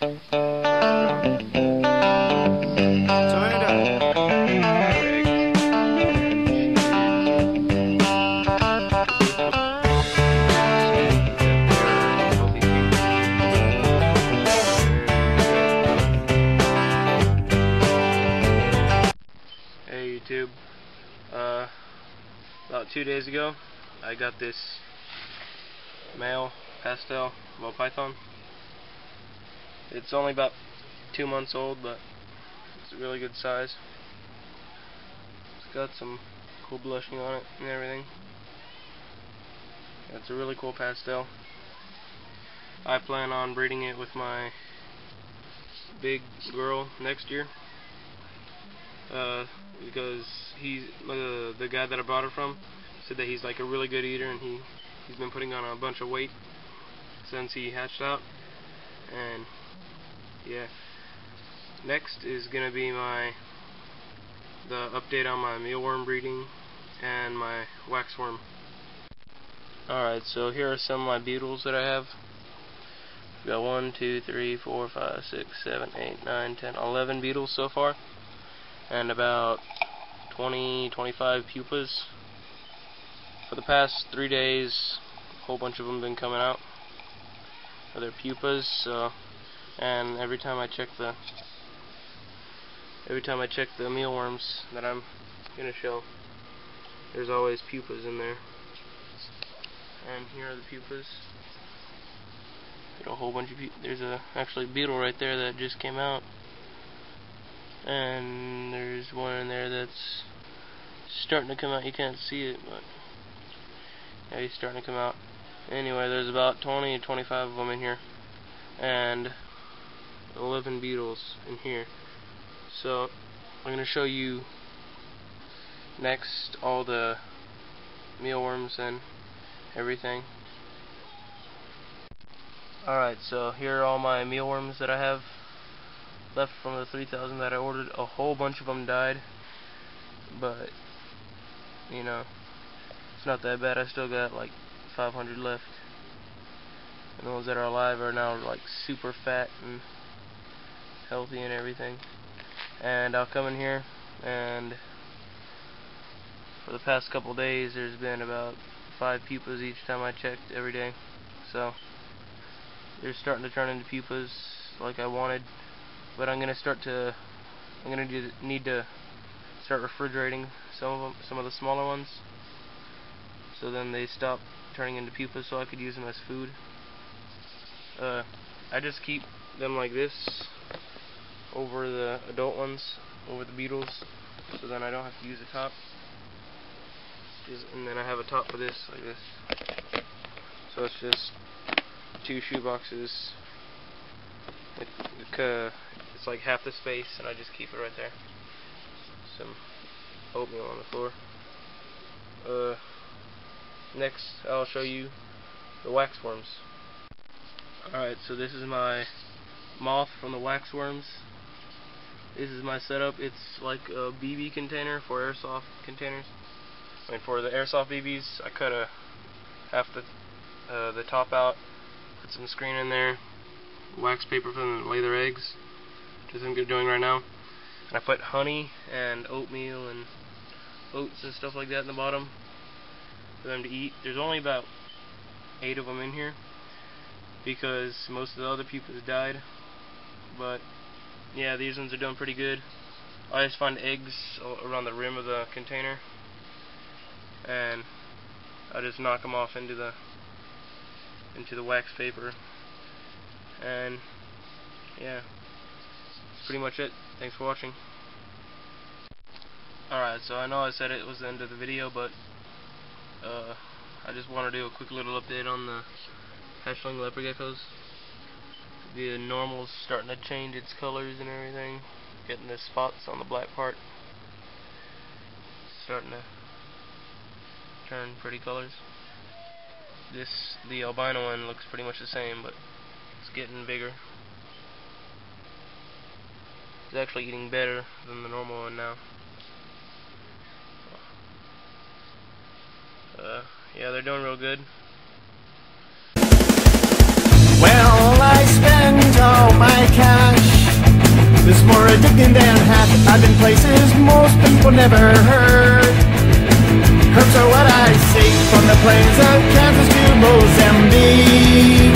Turn it up. Hey YouTube, about 2 days ago I got this male pastel python. It's only about 2 months old, but it's a really good size. It's got some cool blushing on it and everything. It's a really cool pastel. I plan on breeding it with my big girl next year. Because he's the guy that I bought her from said that he's like a really good eater, and he's been putting on a bunch of weight since he hatched out. And yeah, next is gonna be the update on my mealworm breeding and my waxworm. Alright, so here are some of my beetles that I have. We've got 1, 2, 3, 4, 5, 6, 7, 8, 9, 10, 11 beetles so far, and about 20-25 pupas. For the past 3 days, a whole bunch of them have been coming out of their pupas. And every time I check the mealworms that I'm gonna show, there's always pupas in there. And here are the pupas. Got a whole bunch of there's actually a beetle right there that just came out. And there's one in there that's starting to come out. You can't see it, but yeah, he's starting to come out. Anyway, there's about 20-25 of them in here, and 11 beetles in here. So I'm going to show you next all the mealworms and everything. Alright, so here are all my mealworms that I have left from the 3,000 that I ordered. A whole bunch of them died, but you know, it's not that bad. I still got like 500 left, and the ones that are alive are now like super fat and healthy and everything. And I'll come in here, and for the past couple days there's been about 5 pupas each time I checked every day. So they're starting to turn into pupas like I wanted. But I'm gonna need to start refrigerating some of the smaller ones, so then they stop turning into pupas, so I could use them as food. I just keep them like this over the adult ones, over the beetles, so then I don't have to use a top. And then I have a top for this, like this. So it's just 2 shoe boxes. It's like half the space, and I just keep it right there. Some oatmeal on the floor. Next, I'll show you the waxworms. Alright, so this is my moth from the waxworms. This is my setup. It's like a BB container for airsoft containers. I mean, for the airsoft BBs, I cut half the top out, put some screen in there, wax paper for them to lay their eggs, which is what I'm doing right now. And I put honey and oatmeal and oats and stuff like that in the bottom for them to eat. There's only about 8 of them in here because most of the other pupas died. But yeah, these ones are doing pretty good. I just find eggs around the rim of the container, and I just knock them off into the wax paper. And yeah, that's pretty much it. Thanks for watching. Alright, so I know I said it was the end of the video, but I just want to do a quick little update on the hatchling leopard geckos. The normal's starting to change its colors and everything, getting the spots on the black part, starting to turn pretty colors. The albino one looks pretty much the same, but it's getting bigger. It's actually eating better than the normal one now. Yeah, they're doing real good. Well, I spent all my This is more addicting than hash. I've been places most people never heard. Herbs are what I see, from the plains of Kansas to Mozambique.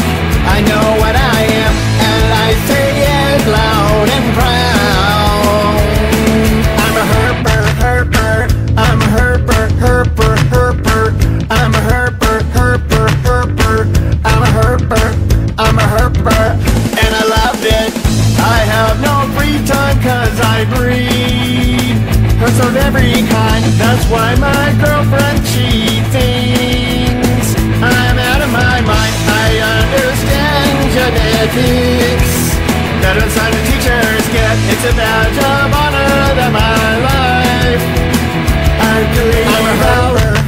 I know what I am, and I say it loud and proud. I'm a herper, herper. I'm a herper, herper, herper. I'm a herper, herper, herper. I'm a herper, I'm a herper, and I loved it. I have no free time 'cause I breed herbs of every kind. That's why my girlfriend, she thinks I'm out of my mind. I understand genetics better than science teachers get. It's a badge of honor that my life I believe